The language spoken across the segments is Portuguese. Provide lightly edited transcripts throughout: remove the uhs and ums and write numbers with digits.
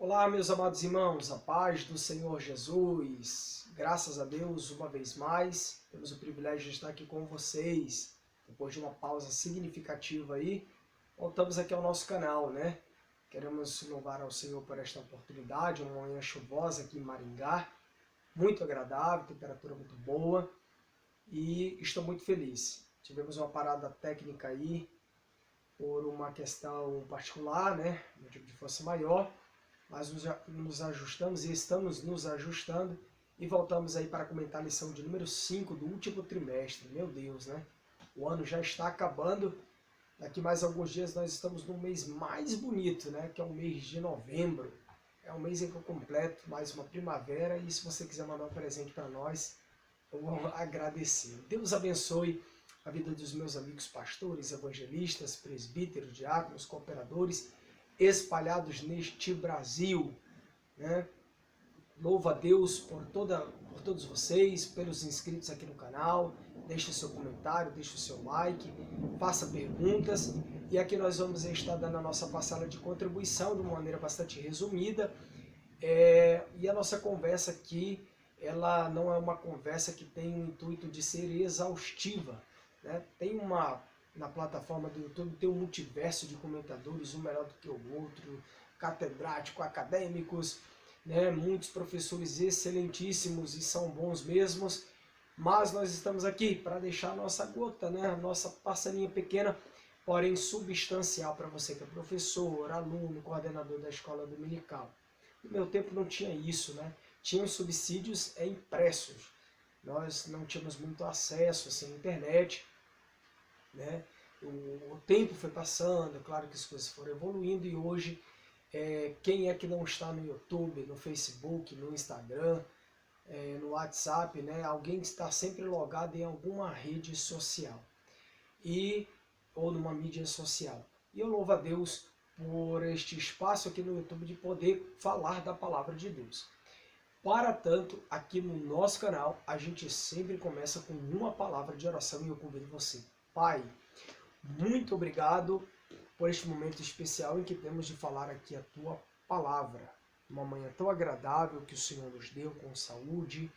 Olá, meus amados irmãos, a paz do Senhor Jesus. Graças a Deus, uma vez mais, temos o privilégio de estar aqui com vocês. Depois de uma pausa significativa aí, voltamos aqui ao nosso canal, né? Queremos louvar ao Senhor por esta oportunidade, uma manhã chuvosa aqui em Maringá, muito agradável, temperatura muito boa e estou muito feliz. Tivemos uma parada técnica aí por uma questão particular, né? Motivo de força maior. Mas nos ajustamos e estamos nos ajustando e voltamos aí para comentar a lição de número 5 do último trimestre. Meu Deus, né? O ano já está acabando. Daqui mais alguns dias nós estamos no mês mais bonito, né? Que é o mês de novembro. É um mês em que eu completo mais uma primavera e se você quiser mandar um presente para nós, eu vou agradecer. Deus abençoe a vida dos meus amigos pastores, evangelistas, presbíteros, diáconos, cooperadores, espalhados neste Brasil, né? Louvo a Deus por todos vocês, pelos inscritos aqui no canal. Deixe o seu comentário, deixe o seu like, faça perguntas. E aqui nós vamos estar dando a nossa parcela de contribuição de uma maneira bastante resumida. E a nossa conversa aqui, ela não é uma conversa que tem o intuito de ser exaustiva, né? Na plataforma do YouTube tem um multiverso de comentadores, um melhor do que o outro, catedrático, acadêmicos, né? Muitos professores excelentíssimos e são bons mesmos, mas nós estamos aqui para deixar a nossa gota, né? A nossa parcelinha pequena, porém substancial para você que é professor, aluno, coordenador da escola dominical. No meu tempo não tinha isso, né? Tinham subsídios impressos. Nós não tínhamos muito acesso assim, à internet, né? O tempo foi passando, é claro que as coisas foram evoluindo e hoje quem é que não está no YouTube, no Facebook, no Instagram, no WhatsApp, né? Alguém está sempre logado em alguma rede social ou numa mídia social. E eu louvo a Deus por este espaço aqui no YouTube de poder falar da palavra de Deus. Para tanto, aqui no nosso canal, a gente sempre começa com uma palavra de oração e eu convido você. Pai, muito obrigado por este momento especial em que temos de falar aqui a Tua palavra. Uma manhã tão agradável que o Senhor nos deu, com saúde,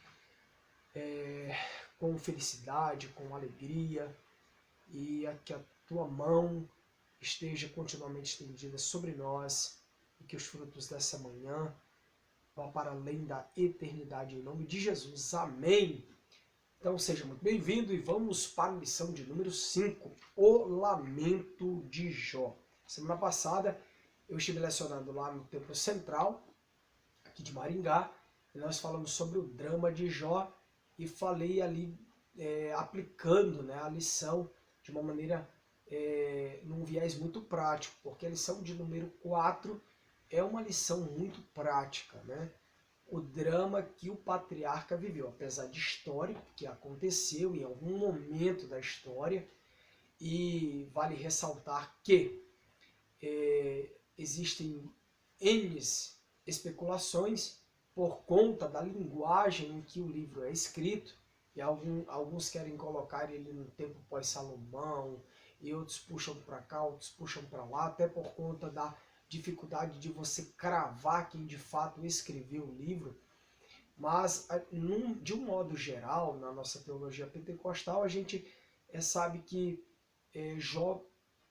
com felicidade, com alegria, e que a Tua mão esteja continuamente estendida sobre nós e que os frutos dessa manhã vá para além da eternidade, em nome de Jesus. Amém. Então seja muito bem-vindo e vamos para a lição de número 5, o lamento de Jó. Semana passada eu estive lecionando lá no Templo Central, aqui de Maringá, e nós falamos sobre o drama de Jó e falei ali aplicando, né, a lição de uma maneira, num viés muito prático, porque a lição de número 4 é uma lição muito prática, né? O drama que o patriarca viveu, apesar de histórico, que aconteceu em algum momento da história, e vale ressaltar que existem N especulações por conta da linguagem em que o livro é escrito, e alguns querem colocar ele no tempo pós-Salomão, e outros puxam para cá, outros puxam para lá, até por conta da dificuldade de você cravar quem de fato escreveu o livro. Mas, de um modo geral, na nossa teologia pentecostal, a gente sabe que Jó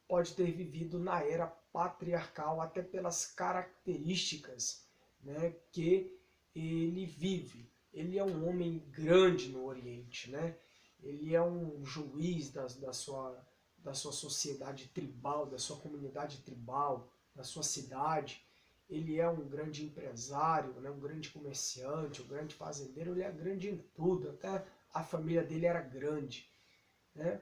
pode ter vivido na era patriarcal, até pelas características, né, que ele vive. Ele é um homem grande no Oriente, né? Ele é um juiz da sua sociedade tribal, da sua comunidade tribal, da sua cidade. Ele é um grande empresário, né, um grande comerciante, um grande fazendeiro, ele é grande em tudo, até a família dele era grande, né?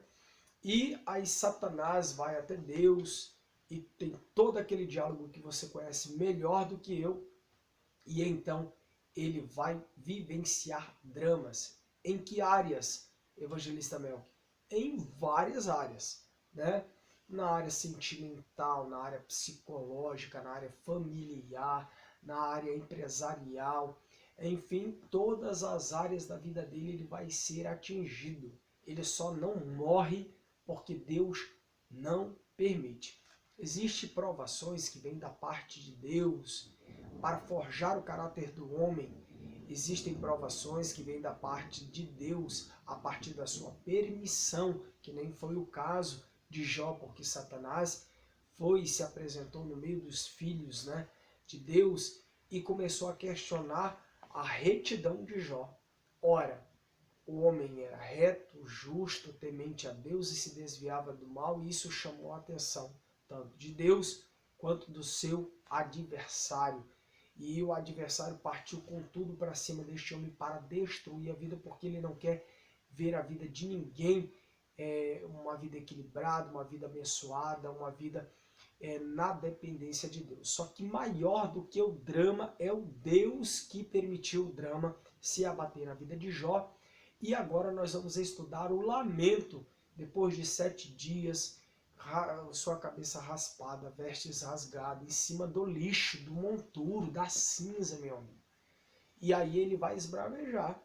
E aí Satanás vai até Deus e tem todo aquele diálogo que você conhece melhor do que eu, e então ele vai vivenciar dramas. Em que áreas, evangelista Melk? Em várias áreas, né? Na área sentimental, na área psicológica, na área familiar, na área empresarial, enfim, todas as áreas da vida dele ele vai ser atingido. Ele só não morre porque Deus não permite. Existem provações que vêm da parte de Deus, para forjar o caráter do homem. Existem provações que vêm da parte de Deus, a partir da sua permissão, que nem foi o caso de Jó, porque Satanás foi e se apresentou no meio dos filhos, né, de Deus e começou a questionar a retidão de Jó. Ora, o homem era reto, justo, temente a Deus e se desviava do mal, e isso chamou a atenção tanto de Deus quanto do seu adversário. E o adversário partiu com tudo para cima deste homem para destruir a vida, porque ele não quer ver a vida de ninguém, uma vida equilibrada, uma vida abençoada, uma vida na dependência de Deus. Só que maior do que o drama é o Deus que permitiu o drama se abater na vida de Jó. E agora nós vamos estudar o lamento, depois de 7 dias, sua cabeça raspada, vestes rasgadas, em cima do lixo, do monturo, da cinza, meu amigo. E aí ele vai esbravejar.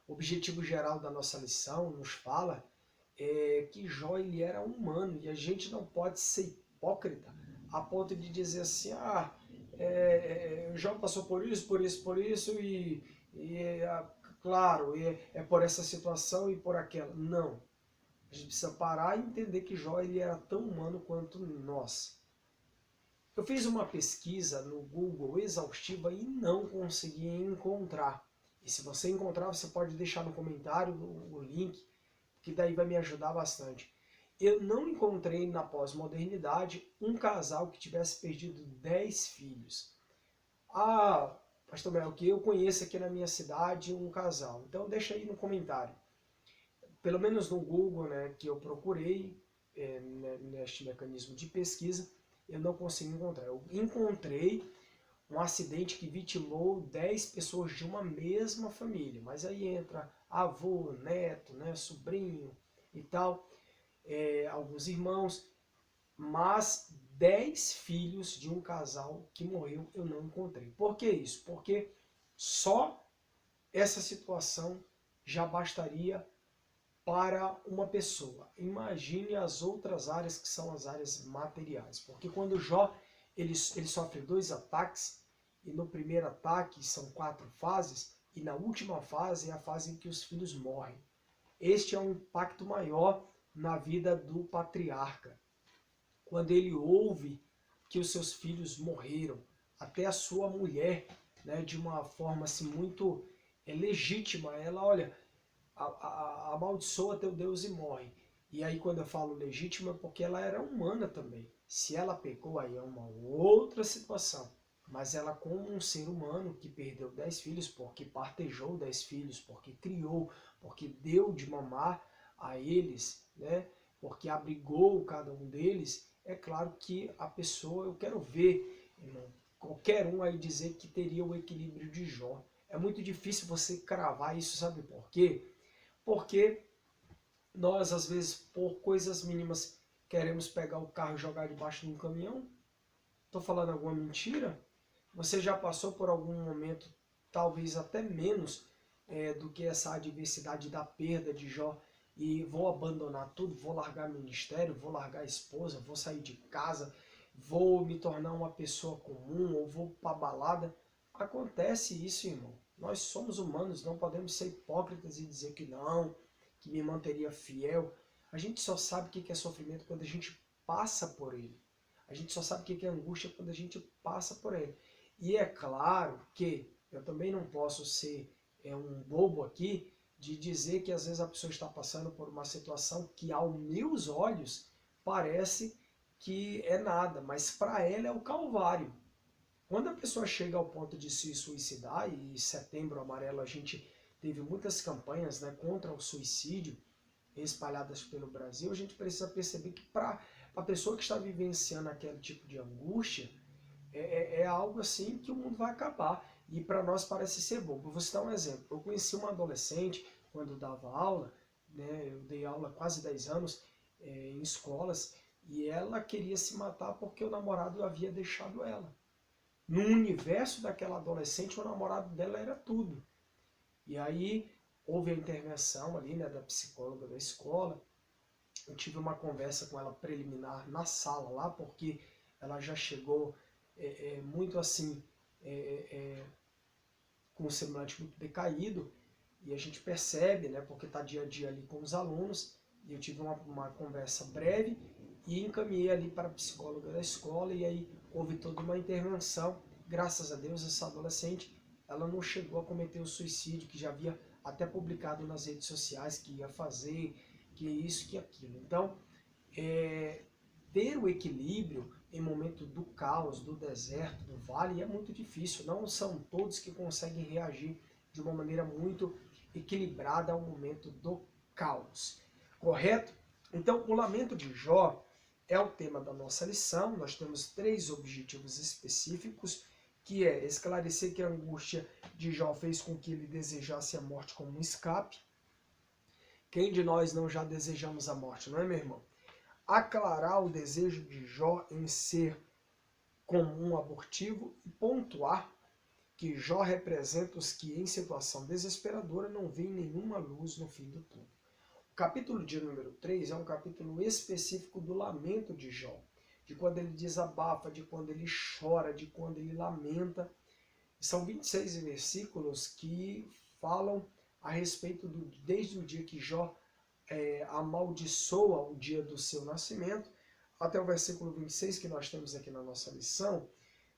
O objetivo geral da nossa lição nos fala que Jó ele era humano, e a gente não pode ser hipócrita a ponto de dizer assim, Jó passou por isso, por isso, por isso, claro, é por essa situação e por aquela. Não. A gente precisa parar e entender que Jó ele era tão humano quanto nós. Eu fiz uma pesquisa no Google exaustiva e não consegui encontrar. E se você encontrar, você pode deixar no comentário o link, que daí vai me ajudar bastante. Eu não encontrei na pós-modernidade um casal que tivesse perdido 10 filhos. Pastor Mel, que eu conheço aqui na minha cidade um casal. Então deixa aí no comentário. Pelo menos no Google, né, que eu procurei, neste mecanismo de pesquisa, eu não consegui encontrar. Eu encontrei um acidente que vitimou 10 pessoas de uma mesma família. Mas aí entra avô, neto, né, sobrinho e tal, alguns irmãos. Mas 10 filhos de um casal que morreu eu não encontrei. Por que isso? Porque só essa situação já bastaria para uma pessoa. Imagine as outras áreas que são as áreas materiais. Porque quando Jó ele sofre 2 ataques, e no primeiro ataque são 4 fases, e na última fase é a fase em que os filhos morrem. Este é um impacto maior na vida do patriarca. Quando ele ouve que os seus filhos morreram, até a sua mulher, né, de uma forma assim, muito legítima, ela, olha, amaldiçoa teu Deus e morre. E aí quando eu falo legítima é porque ela era humana também. Se ela pecou, aí é uma outra situação. Mas ela, como um ser humano que perdeu 10 filhos, porque partejou 10 filhos, porque criou, porque deu de mamar a eles, né, porque abrigou cada um deles, é claro que a pessoa, eu quero ver, irmão, qualquer um aí dizer que teria o equilíbrio de Jó. É muito difícil você cravar isso, sabe por quê? Porque nós, às vezes, por coisas mínimas, queremos pegar o carro e jogar debaixo de um caminhão. Estou falando alguma mentira? Você já passou por algum momento, talvez até menos, do que essa adversidade da perda de Jó, e vou abandonar tudo, vou largar ministério, vou largar a esposa, vou sair de casa, vou me tornar uma pessoa comum, ou vou para balada. Acontece isso, irmão. Nós somos humanos, não podemos ser hipócritas e dizer que não, que me manteria fiel. A gente só sabe o que é sofrimento quando a gente passa por ele. A gente só sabe o que é angústia quando a gente passa por ele. E é claro que eu também não posso ser um bobo aqui de dizer que às vezes a pessoa está passando por uma situação que aos meus olhos parece que é nada, mas para ela é o calvário. Quando a pessoa chega ao ponto de se suicidar, e em Setembro Amarelo a gente teve muitas campanhas, né, contra o suicídio espalhadas pelo Brasil, a gente precisa perceber que para a pessoa que está vivenciando aquele tipo de angústia, é algo assim que o mundo vai acabar. E para nós parece ser bobo. Vou citar um exemplo. Eu conheci uma adolescente quando eu dava aula, né, eu dei aula há quase 10 anos em escolas, e ela queria se matar porque o namorado havia deixado ela. No universo daquela adolescente, o namorado dela era tudo. E aí houve a intervenção ali, né, da psicóloga da escola. Eu tive uma conversa com ela preliminar na sala lá, porque ela já chegou muito assim, com um semblante muito decaído, e a gente percebe, né, porque está dia a dia ali com os alunos, e eu tive uma conversa breve e encaminhei ali para a psicóloga da escola, e aí houve toda uma intervenção. Graças a Deus, essa adolescente, ela não chegou a cometer o suicídio, que já havia até publicado nas redes sociais que ia fazer, que isso, que aquilo. Então, ter o equilíbrio em momento do caos, do deserto, do vale, é muito difícil. Não são todos que conseguem reagir de uma maneira muito equilibrada ao momento do caos. Correto? Então, o lamento de Jó é o tema da nossa lição. Nós temos 3 objetivos específicos, que é esclarecer que a angústia de Jó fez com que ele desejasse a morte como um escape. Quem de nós não já desejamos a morte, não é, meu irmão? Aclarar o desejo de Jó em ser comum abortivo e pontuar que Jó representa os que em situação desesperadora não veem nenhuma luz no fim do túnel. O capítulo de número 3 é um capítulo específico do lamento de Jó, de quando ele desabafa, de quando ele chora, de quando ele lamenta. São 26 versículos que falam a respeito desde o dia que Jó amaldiçoa o dia do seu nascimento, até o versículo 26 que nós temos aqui na nossa lição.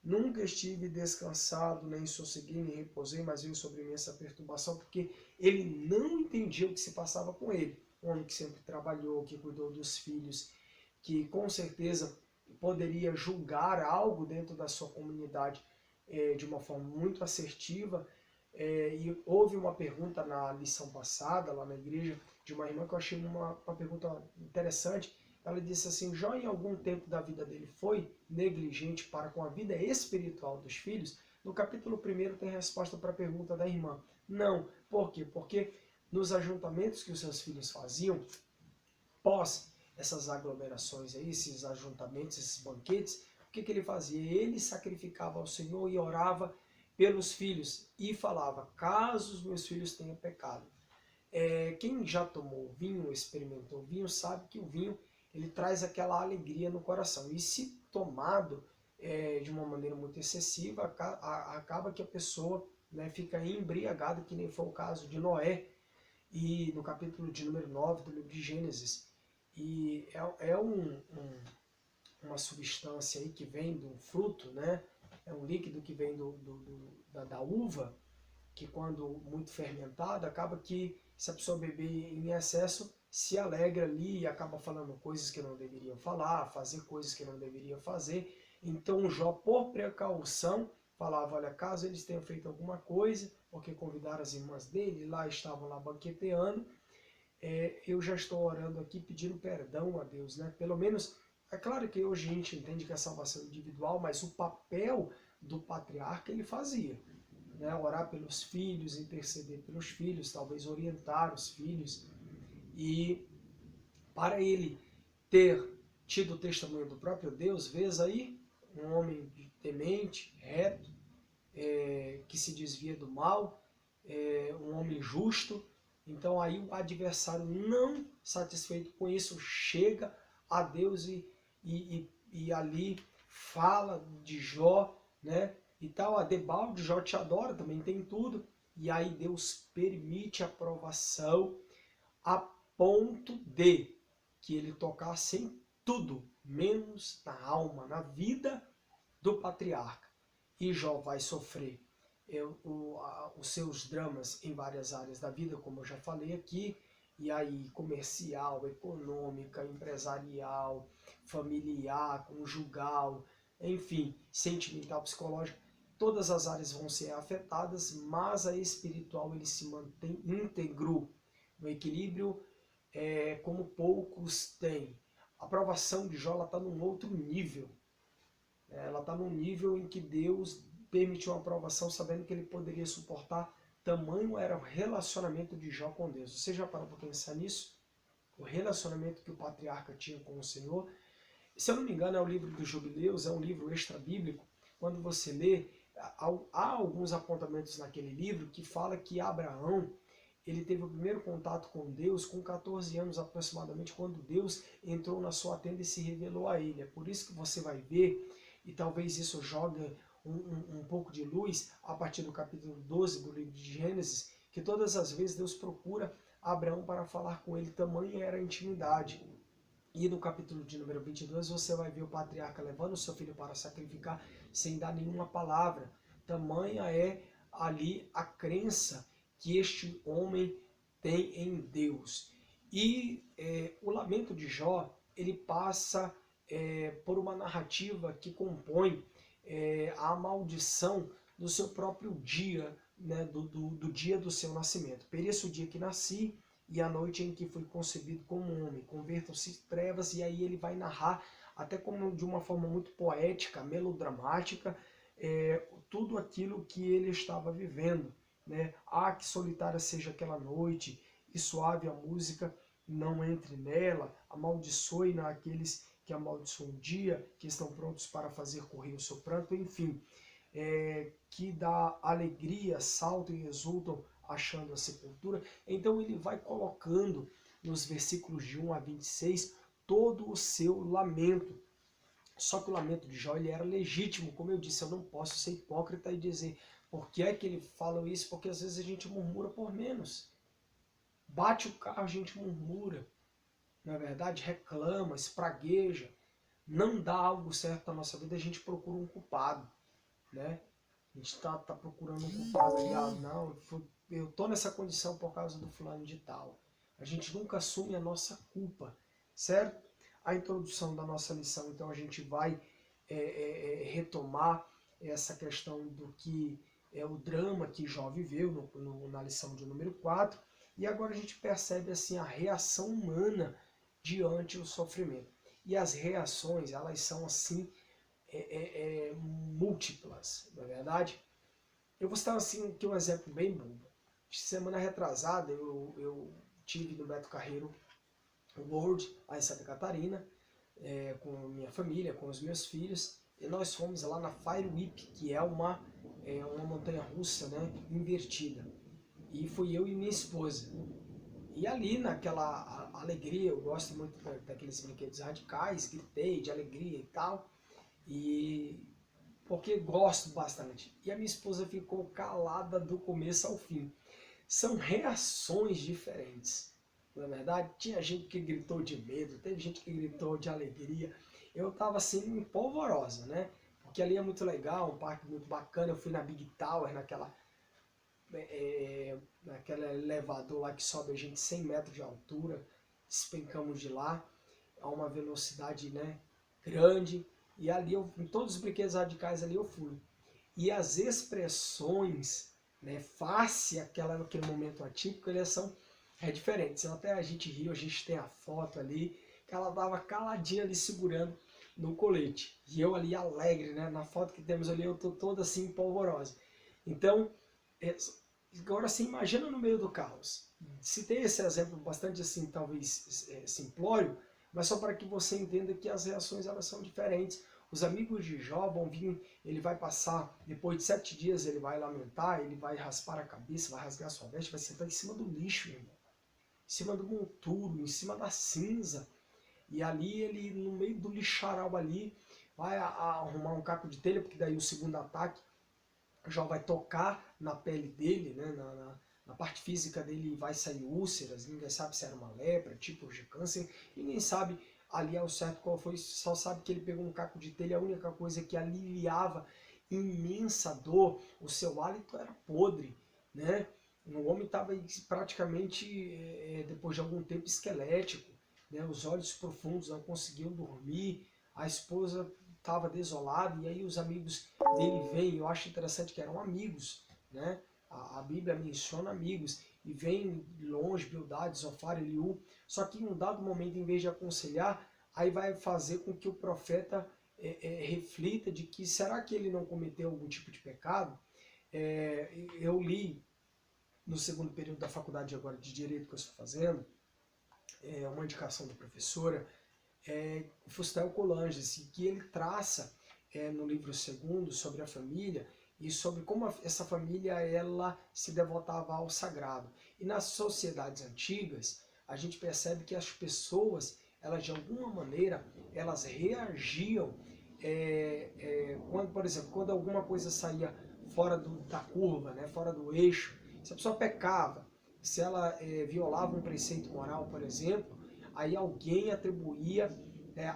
Nunca estive descansado, nem sossegui, nem repousei, mas veio sobre mim essa perturbação, porque ele não entendia o que se passava com ele. Um homem que sempre trabalhou, que cuidou dos filhos, que com certeza poderia julgar algo dentro da sua comunidade de uma forma muito assertiva. E houve uma pergunta na lição passada, lá na igreja, de uma irmã que eu achei uma pergunta interessante. Ela disse assim: Jó em algum tempo da vida dele foi negligente para com a vida espiritual dos filhos? No capítulo 1 tem resposta para a pergunta da irmã. Não. Por quê? Porque nos ajuntamentos que os seus filhos faziam, pós essas aglomerações aí, esses ajuntamentos, esses banquetes, o que ele fazia? Ele sacrificava ao Senhor e orava pelos filhos e falava: caso os meus filhos tenham pecado. Quem já tomou vinho, experimentou vinho, sabe que o vinho ele traz aquela alegria no coração. E se tomado de uma maneira muito excessiva, acaba que a pessoa, né, fica embriagada, que nem foi o caso de Noé, e no capítulo de número 9 do livro de Gênesis. E uma substância aí que vem do fruto, né? É um líquido que vem da uva, que quando muito fermentado, acaba que se a pessoa beber em excesso, se alegra ali e acaba falando coisas que não deveriam falar, fazer coisas que não deveriam fazer. Então Jó, por precaução, falava: olha, caso eles tenham feito alguma coisa, porque convidaram as irmãs dele, lá estavam lá banqueteando, eu já estou orando aqui pedindo perdão a Deus, né? Pelo menos, é claro que hoje a gente entende que é salvação individual, mas o papel do patriarca ele fazia, né? Orar pelos filhos, interceder pelos filhos, talvez orientar os filhos. E para ele ter tido o testemunho do próprio Deus, vês aí um homem temente, reto, que se desvia do mal, um homem justo. Então aí o adversário, não satisfeito com isso, chega a Deus e ali fala de Jó, né? E tal, a debalde, Jó te adora, também tem tudo. E aí Deus permite a provação a ponto de que ele tocasse em tudo, menos na alma, na vida do patriarca. E Jó vai sofrer os seus dramas em várias áreas da vida, como eu já falei aqui, e aí comercial, econômica, empresarial, familiar, conjugal, enfim, sentimental, psicológica, todas as áreas vão ser afetadas, mas a espiritual ele se mantém íntegro, no equilíbrio como poucos têm. A provação de Jó está num outro nível. Ela está num nível em que Deus permitiu uma aprovação sabendo que ele poderia suportar. Tamanho era o relacionamento de Jó com Deus. Você já parou para pensar nisso? O relacionamento que o patriarca tinha com o Senhor. Se eu não me engano, é o livro dos Jubileus, é um livro extra-bíblico. Quando você lê, há alguns apontamentos naquele livro que fala que Abraão ele teve o primeiro contato com Deus com 14 anos aproximadamente, quando Deus entrou na sua tenda e se revelou a ele. É por isso que você vai ver, e talvez isso jogue um pouco de luz a partir do capítulo 12 do livro de Gênesis, que todas as vezes Deus procura Abraão para falar com ele, tamanha era a intimidade. E no capítulo de número 22 você vai ver o patriarca levando o seu filho para sacrificar sem dar nenhuma palavra. Tamanha é ali a crença que este homem tem em Deus. E o lamento de Jó, ele passa por uma narrativa que compõe a maldição do seu próprio dia, né, do dia do seu nascimento. Pereça o dia que nasci e a noite em que fui concebido como homem. Convertam-se trevas, e aí ele vai narrar, até como de uma forma muito poética, melodramática, tudo aquilo que ele estava vivendo. Né? Ah, que solitária seja aquela noite, e suave a música, não entre nela, amaldiçoe naqueles que amaldiçoam o dia, que estão prontos para fazer correr o seu pranto, enfim, que dá alegria, saltam e exultam achando a sepultura. Então ele vai colocando nos versículos de 1 a 26 todo o seu lamento. Só que o lamento de Jó ele era legítimo, como eu disse, eu não posso ser hipócrita e dizer por que é que ele fala isso, porque às vezes a gente murmura por menos. Bate o carro, a gente murmura, na verdade reclama, espragueja, não dá algo certo na nossa vida, a gente procura um culpado, né? A gente tá procurando um culpado ali, não, eu tô nessa condição por causa do fulano de tal. A gente nunca assume a nossa culpa, certo? A introdução da nossa lição, então a gente vai retomar essa questão do que é o drama que Jó viveu na lição de número 4, e agora a gente percebe assim a reação humana diante do sofrimento. E as reações, elas são assim múltiplas, não é verdade? Eu vou citar assim, aqui um exemplo bem bobo. Semana retrasada eu tive no Beto Carreiro World, lá em Santa Catarina, com minha família, com os meus filhos, e nós fomos lá na Fire Whip, que é uma montanha russa, né, invertida. E fui eu e minha esposa. E ali naquela alegria, eu gosto muito daqueles brinquedos radicais, gritei de alegria e tal, e porque gosto bastante. E a minha esposa ficou calada do começo ao fim. São reações diferentes, não é verdade? Tinha gente que gritou de medo, teve gente que gritou de alegria. Eu estava assim, polvorosa, né? Porque ali é muito legal, um parque muito bacana. Eu fui na Big Tower, naquele elevador lá que sobe a gente 100 metros de altura, despencamos de lá a uma velocidade, né, grande, e ali em todos os brinquedos radicais ali eu fui. E as expressões, né, face aquele momento atípico, eles são diferentes. Até a gente riu, a gente tem a foto ali, que ela estava caladinha ali segurando no colete. E eu ali alegre, né? Na foto que temos ali eu tô toda assim polvorosa. Então, agora assim, imagina no meio do caos. Citei esse exemplo bastante assim, talvez simplório, mas só para que você entenda que as reações elas são diferentes. Os amigos de Jó vão vir, ele vai passar, depois de 7 dias ele vai lamentar, ele vai raspar a cabeça, vai rasgar sua veste, vai sentar em cima do lixo, irmão. Em cima do monturo, em cima da cinza. E ali ele, no meio do lixaral ali, vai arrumar um caco de telha, porque daí o segundo ataque já vai tocar na pele dele, né, na parte física dele vai sair úlceras, ninguém sabe se era uma lepra, tipos de câncer, ninguém sabe ali ao certo qual foi, só sabe que ele pegou um caco de telha, a única coisa que aliviava imensa dor, o seu hálito era podre, né? O homem estava praticamente, depois de algum tempo, esquelético, né? Os olhos profundos, não conseguiam dormir, a esposa estava desolada, e aí os amigos dele vêm, eu acho interessante que eram amigos, né? A Bíblia menciona amigos, e vem longe, Bildade, Zofar, Eliú, só que em um dado momento, em vez de aconselhar, aí vai fazer com que o profeta reflita de que, será que ele não cometeu algum tipo de pecado? Eu li, no segundo período da faculdade agora de Direito que eu estou fazendo, uma indicação da professora, Fustel Colanges, que ele traça no livro segundo sobre a família e sobre como essa família ela se devotava ao sagrado. E nas sociedades antigas, a gente percebe que as pessoas, elas de alguma maneira, elas reagiam quando, por exemplo, quando alguma coisa saía fora da curva, né, fora do eixo, se a pessoa pecava, se ela violava um preceito moral, por exemplo, aí alguém atribuía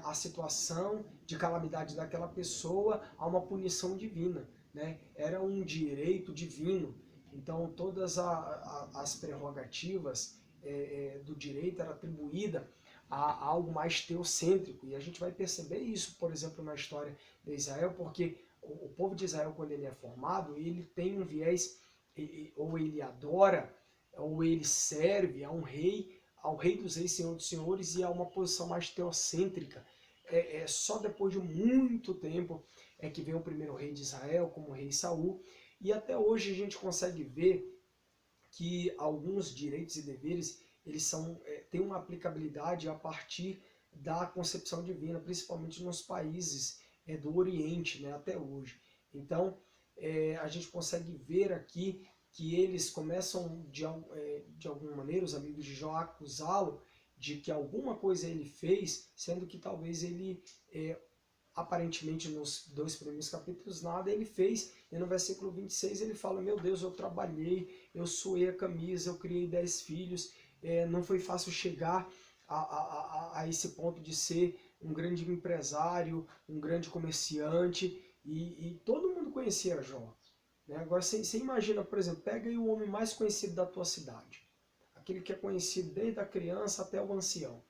a situação de calamidade daquela pessoa a uma punição divina, né? Era um direito divino. Então todas as prerrogativas do direito era atribuída a algo mais teocêntrico. E a gente vai perceber isso, por exemplo, na história de Israel, porque o povo de Israel, quando ele é formado, ele tem um viés, ou ele adora, ou ele serve a um rei, ao rei dos reis, senhor dos senhores, e a uma posição mais teocêntrica. Só depois de muito tempo é que vem o primeiro rei de Israel, como o rei Saul, e até hoje a gente consegue ver que alguns direitos e deveres eles têm uma aplicabilidade a partir da concepção divina, principalmente nos países do Oriente, né, até hoje. Então, a gente consegue ver aqui que eles começam, de alguma maneira, os amigos de Jó, a acusá-lo de que alguma coisa ele fez, sendo que talvez ele, aparentemente nos 2 primeiros capítulos, nada ele fez, e no versículo 26 ele fala, meu Deus, eu trabalhei, eu suei a camisa, eu criei 10 filhos, não foi fácil chegar a esse ponto de ser um grande empresário, um grande comerciante, e todo mundo conhecia Jó. Né? Agora você imagina, por exemplo, pega aí o homem mais conhecido da tua cidade, aquele que é conhecido desde a criança até o ancião.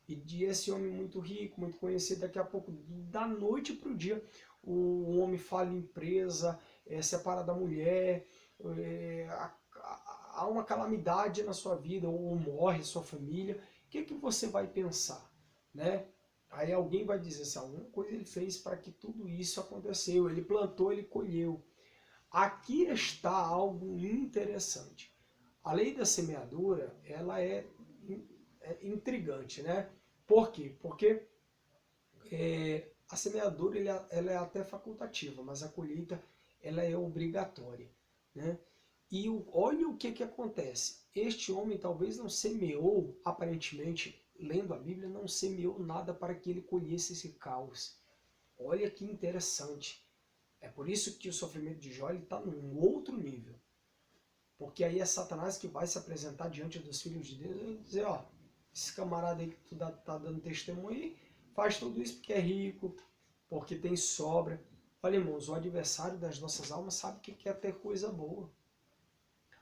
E de esse homem muito rico, muito conhecido, daqui a pouco, da noite para o dia, o homem fala em empresa, separa da mulher, há uma calamidade na sua vida, ou morre sua família. O que você vai pensar? Né? Aí alguém vai dizer assim, alguma coisa ele fez para que tudo isso aconteceu, ele plantou, ele colheu. Aqui está algo interessante. A lei da semeadura, ela é intrigante, né? Por quê? Porque a semeadura ela é até facultativa, mas a colheita ela é obrigatória, né? E olha o que acontece. Este homem talvez não semeou, aparentemente, lendo a Bíblia, não semeou nada para que ele colhesse esse caos. Olha que interessante. É por isso que o sofrimento de Jó está num outro nível. Porque aí é Satanás que vai se apresentar diante dos filhos de Deus e dizer, ó, esse camarada aí que tu tá dando testemunho aí, faz tudo isso porque é rico, porque tem sobra. Olha, irmãos, o adversário das nossas almas sabe que quer ter coisa boa.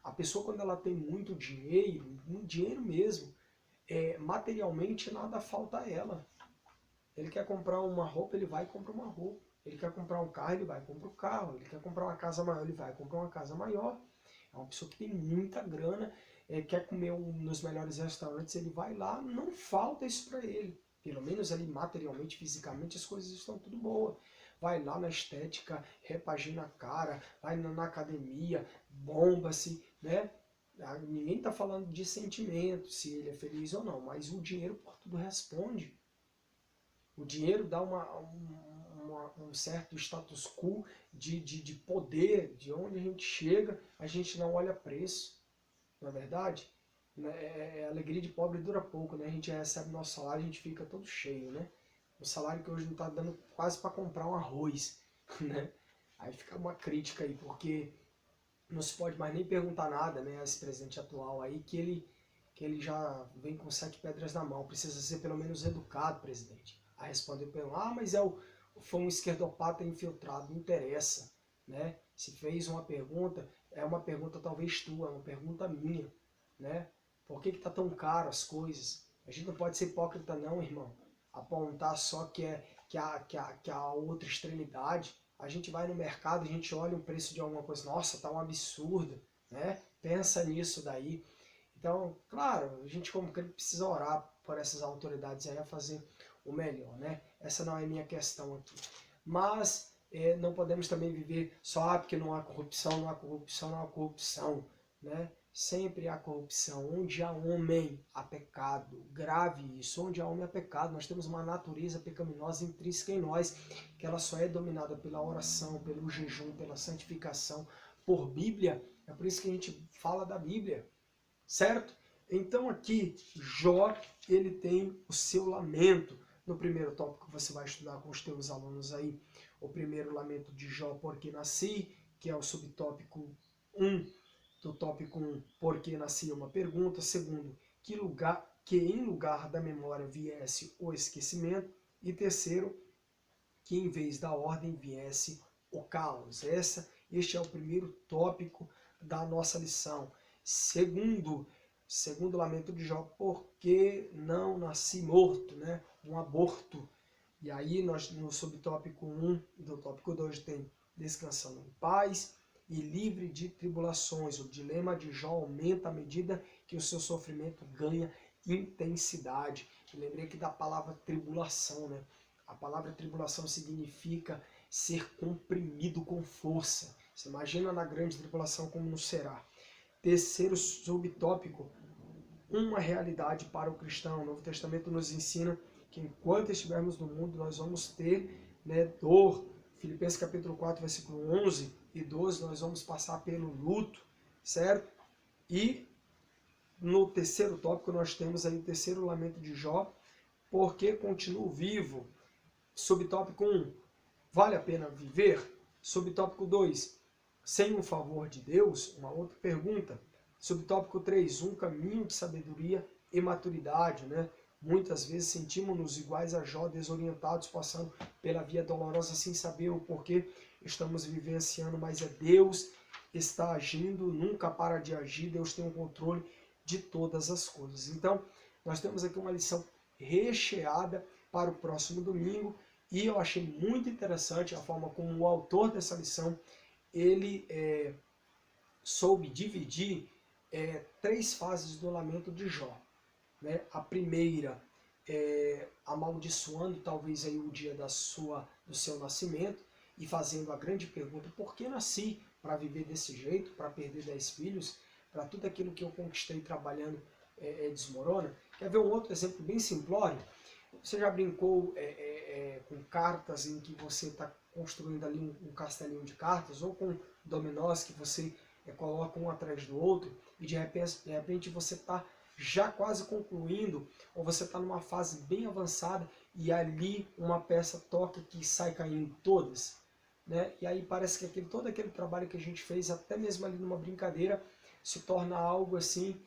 A pessoa, quando ela tem muito dinheiro mesmo, materialmente nada falta a ela. Ele quer comprar uma roupa, ele vai e compra uma roupa. Ele quer comprar um carro, ele vai e compra um carro. Ele quer comprar uma casa maior, ele vai e compra uma casa maior. É uma pessoa que tem muita grana, quer comer nos melhores restaurantes, ele vai lá, não falta isso para ele. Pelo menos ali materialmente, fisicamente, as coisas estão tudo boas. Vai lá na estética, repagina a cara, vai na academia, bomba-se, né? Ninguém está falando de sentimento, se ele é feliz ou não, mas o dinheiro por tudo responde. O dinheiro dá um certo status quo de poder, de onde a gente chega, a gente não olha preço, não é verdade? Alegria de pobre dura pouco, né? A gente recebe nosso salário e a gente fica todo cheio, né? O salário que hoje não está dando quase para comprar um arroz, né? Aí fica uma crítica aí, porque não se pode mais nem perguntar nada, né, a esse presidente atual aí, que ele já vem com 7 pedras na mão, precisa ser pelo menos educado, presidente. Aí respondeu pelo, mas foi um esquerdopata infiltrado, não interessa, né? Se fez uma pergunta, é uma pergunta talvez tua, é uma pergunta minha, né? Por que tá tão caro as coisas? A gente não pode ser hipócrita não, irmão. Apontar só que a outra extremidade. A gente vai no mercado, a gente olha o preço de alguma coisa, nossa, tá um absurdo, né? Pensa nisso daí. Então, claro, a gente como crente precisa orar por essas autoridades aí a fazer o melhor, né? Essa não é a minha questão aqui. Mas não podemos também viver só porque não há corrupção, não há corrupção, não há corrupção, né? Sempre há corrupção. Onde há homem, há pecado. Grave isso. Onde há homem, há pecado. Nós temos uma natureza pecaminosa intrínseca em nós, que ela só é dominada pela oração, pelo jejum, pela santificação, por Bíblia. É por isso que a gente fala da Bíblia, certo? Então aqui, Jó, ele tem o seu lamento, No primeiro tópico você vai estudar com os teus alunos aí o primeiro lamento de Jó, Porque Nasci, que é o subtópico 1 do tópico 1, Porque Nasci, uma pergunta. Segundo, que em lugar da memória viesse o esquecimento. E terceiro, que em vez da ordem viesse o caos. Este é o primeiro tópico da nossa lição. Segundo lamento de Jó, porque não nasci morto, né? Um aborto. E aí nós no subtópico 1 e do tópico 2 tem descansando em paz e livre de tribulações. O dilema de Jó aumenta à medida que o seu sofrimento ganha intensidade. Eu lembrei aqui da palavra tribulação, né? A palavra tribulação significa ser comprimido com força. Você imagina na grande tribulação como não será. Terceiro subtópico, uma realidade para o cristão. O Novo Testamento nos ensina que enquanto estivermos no mundo nós vamos ter, né, dor. Filipenses capítulo 4, versículo 11 e 12, nós vamos passar pelo luto, certo? E no terceiro tópico nós temos aí o terceiro lamento de Jó, porque continuo vivo. Subtópico 1, vale a pena viver? Subtópico 2, sem o favor de Deus? Uma outra pergunta. Subtópico 3, um caminho de sabedoria e maturidade, né? Muitas vezes sentimos-nos iguais a Jó, desorientados, passando pela via dolorosa sem saber o porquê estamos vivenciando, mas é Deus que está agindo, nunca para de agir, Deus tem o controle de todas as coisas. Então, nós temos aqui uma lição recheada para o próximo domingo, e eu achei muito interessante a forma como o autor dessa lição, ele soube dividir 3 fases do lamento de Jó. Né? A primeira, amaldiçoando talvez aí o dia do seu nascimento e fazendo a grande pergunta: por que nasci para viver desse jeito, para perder 10 filhos, para tudo aquilo que eu conquistei trabalhando desmorona? Quer ver um outro exemplo bem simplório? Você já brincou com cartas em que você está construindo ali um castelinho de cartas, ou com dominós que você coloca um atrás do outro e de repente você está já quase concluindo, ou você está numa fase bem avançada e ali uma peça toca que sai caindo todas, né? E aí parece que todo aquele trabalho que a gente fez, até mesmo ali numa brincadeira, se torna algo assim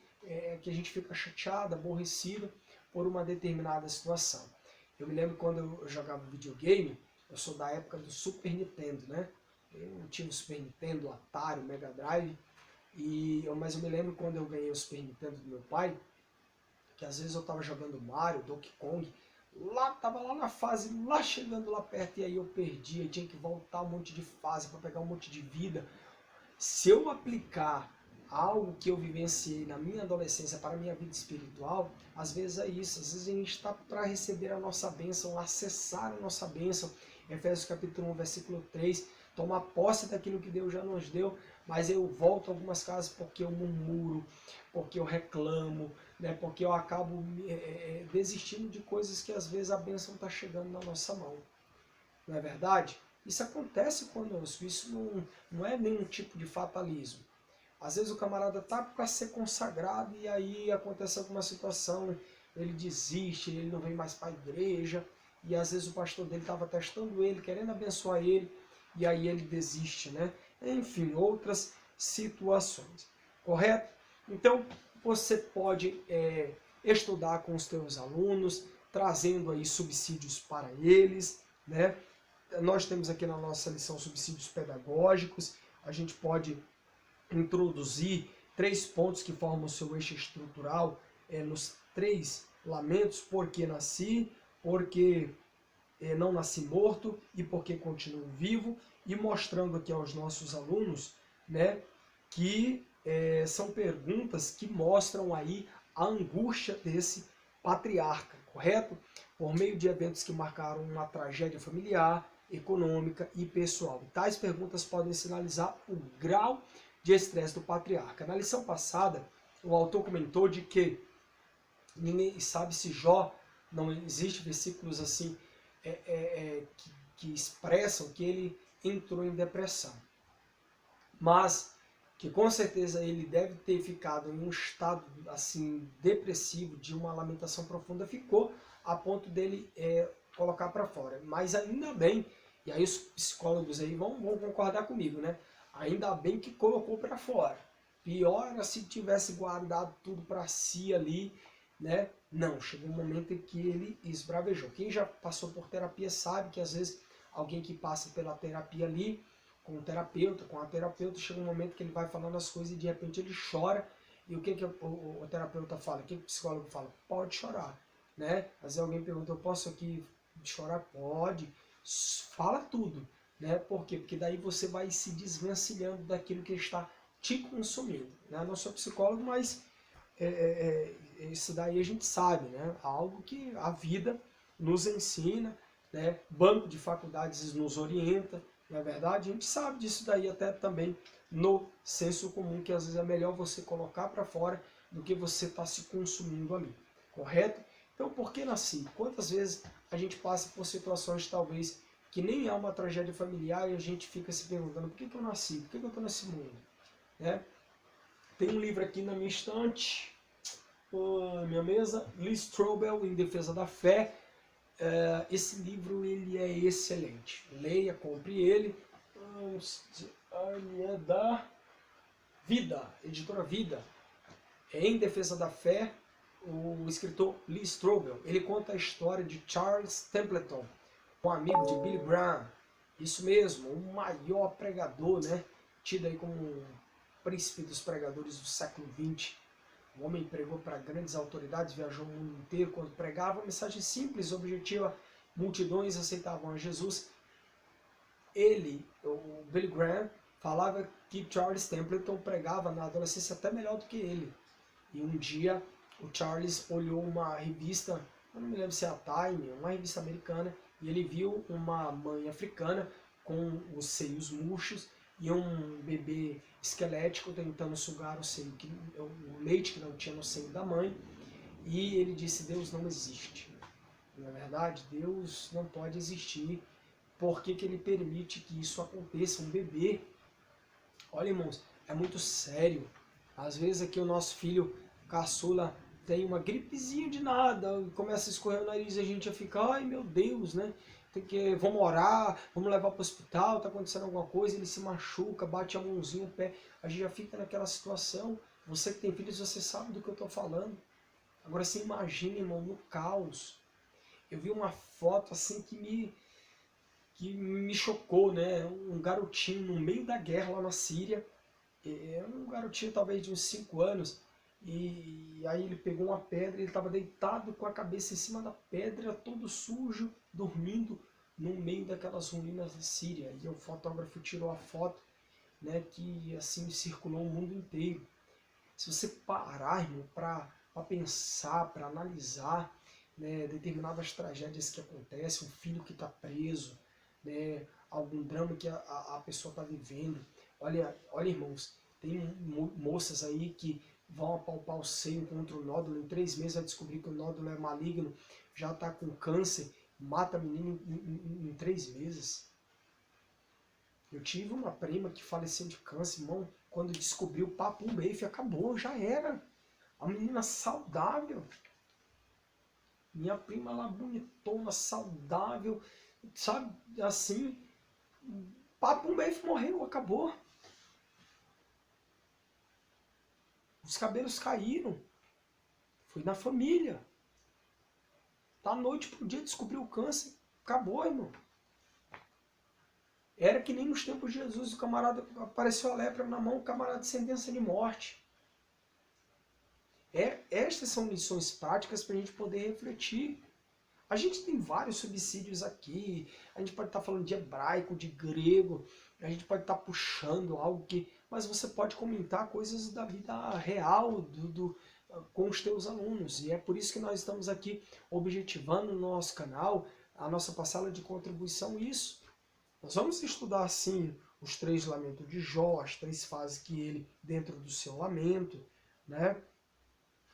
que a gente fica chateado, aborrecido por uma determinada situação. Eu me lembro quando eu jogava videogame, eu sou da época do Super Nintendo, né? Eu tive o Super Nintendo, o Atari, o Mega Drive, mas eu me lembro quando eu ganhei o Super Nintendo do meu pai, que às vezes eu estava jogando Mario, Donkey Kong, estava lá na fase, lá chegando lá perto, e aí eu perdia, tinha que voltar um monte de fase para pegar um monte de vida. Se eu aplicar algo que eu vivenciei na minha adolescência para a minha vida espiritual, às vezes é isso, às vezes a gente está para receber a nossa bênção, acessar a nossa bênção. Efésios capítulo 1, versículo 3, tomar posse daquilo que Deus já nos deu, mas eu volto a algumas casas porque eu murmuro, porque eu reclamo, né, porque eu acabo desistindo de coisas que às vezes a bênção está chegando na nossa mão. Não é verdade? Isso acontece conosco, isso não é nenhum tipo de fatalismo. Às vezes o camarada está para ser consagrado e aí acontece alguma situação, ele desiste, ele não vem mais para a igreja, e às vezes o pastor dele estava testando ele, querendo abençoar ele, e aí ele desiste, né? Enfim, outras situações, correto? Então, você pode estudar com os teus alunos, trazendo aí subsídios para eles, né? Nós temos aqui na nossa lição subsídios pedagógicos, a gente pode introduzir 3 pontos que formam o seu eixo estrutural nos 3 lamentos: porque nasci, porque não nasci morto e porque continuo vivo, e mostrando aqui aos nossos alunos, né, que são perguntas que mostram aí a angústia desse patriarca, correto? Por meio de eventos que marcaram uma tragédia familiar, econômica e pessoal. Tais perguntas podem sinalizar o grau de estresse do patriarca. Na lição passada, o autor comentou de que ninguém sabe se Jó, não existe versículos assim que expressam que ele entrou em depressão, mas que com certeza ele deve ter ficado em um estado assim depressivo, de uma lamentação profunda, ficou a ponto dele colocar para fora. Mas ainda bem, e aí os psicólogos aí vão concordar comigo, né? Ainda bem que colocou para fora. Pior era se tivesse guardado tudo para si ali, né? Não, chegou um momento em que ele esbravejou. Quem já passou por terapia sabe que às vezes alguém que passa pela terapia ali, com a terapeuta, chega um momento que ele vai falando as coisas e de repente ele chora. E o que o terapeuta fala? O que o psicólogo fala? Pode chorar, né? Às vezes alguém pergunta, eu posso aqui chorar? Pode. Fala tudo, né? Por quê? Porque daí você vai se desvencilhando daquilo que está te consumindo, né? Eu não sou psicólogo, mas isso daí a gente sabe, né? Algo que a vida nos ensina, né? Banco de faculdades nos orienta, na verdade, a gente sabe disso daí até também no senso comum, que às vezes é melhor você colocar para fora do que você está se consumindo ali, correto? Então, por que nasci? Quantas vezes a gente passa por situações talvez que nem é uma tragédia familiar e a gente fica se perguntando por que eu nasci, por que eu estou nesse mundo, né? Tem um livro aqui na minha estante, na minha mesa, Lee Strobel, Em Defesa da Fé. Esse livro ele é excelente. Leia, compre ele. Ele é da Vida, editora Vida. Em Defesa da Fé, o escritor Lee Strobel, ele conta a história de Charles Templeton, um amigo de Billy Graham. Isso mesmo, o maior pregador, né? Tido aí como um príncipe dos pregadores do século XX. O homem pregou para grandes autoridades, viajou o mundo inteiro. Quando pregava, mensagem simples, objetiva, multidões aceitavam a Jesus. Ele, o Billy Graham, falava que Charles Templeton pregava na adolescência até melhor do que ele. E um dia o Charles olhou uma revista, eu não me lembro se é a Time, uma revista americana, e ele viu uma mãe africana com os seios murchos e um bebê esquelético tentando sugar o leite que não tinha no seio da mãe. E ele disse, Deus não existe. Na verdade, Deus não pode existir. Por que ele permite que isso aconteça? Um bebê. Olha, irmãos, é muito sério. Às vezes aqui o nosso filho caçula tem uma gripezinha de nada, começa a escorrer o nariz e a gente já fica, ai meu Deus, né? Vamos orar, vamos levar para o hospital, está acontecendo alguma coisa, ele se machuca, bate a mãozinha, o pé, a gente já fica naquela situação. Você que tem filhos, você sabe do que eu estou falando. Agora você imagina, irmão, no caos. Eu vi uma foto assim que me chocou, né? Um garotinho no meio da guerra lá na Síria, um garotinho talvez de uns 5 anos, e aí ele pegou uma pedra, ele estava deitado com a cabeça em cima da pedra, todo sujo, dormindo no meio daquelas ruínas da Síria. E o fotógrafo tirou a foto, né, que assim circulou o mundo inteiro. Se você parar, irmão, para pensar, para analisar, né, determinadas tragédias que acontecem, um filho que está preso, né, algum drama que a pessoa está vivendo. Olha, irmãos, tem moças aí que vão apalpar o seio contra o nódulo, em 3 meses vai descobrir que o nódulo é maligno, já está com câncer, mata a menina em 3 meses. Eu tive uma prima que faleceu de câncer, irmão, quando descobriu, papum, beijo, acabou, já era. A menina saudável. Minha prima lá bonitona, saudável, sabe, assim, papum, beijo, morreu, acabou. Os cabelos caíram. Foi na família. Da noite pro dia descobriu o câncer, acabou, irmão. Era que nem nos tempos de Jesus, o camarada apareceu a lepra na mão, o camarada de sentença de morte. Estas são lições práticas para a gente poder refletir. A gente tem vários subsídios aqui, a gente pode estar falando de hebraico, de grego, a gente pode estar puxando algo que... Mas você pode comentar coisas da vida real com os teus alunos. E é por isso que nós estamos aqui objetivando no nosso canal, a nossa parcela de contribuição, isso. Nós vamos estudar, sim, os 3 lamentos de Jó, as 3 fases que ele, dentro do seu lamento, né?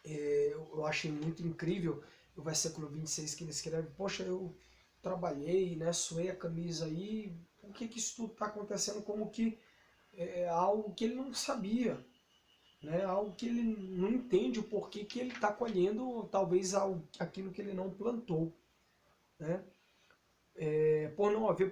Eu achei muito incrível o versículo 26 que ele escreve, poxa, eu trabalhei, né, suei a camisa aí, por que isso tudo está acontecendo como que é algo que ele não sabia, né? Algo que ele não entende o porquê que ele está colhendo, talvez aquilo que ele não plantou, né? Por não haver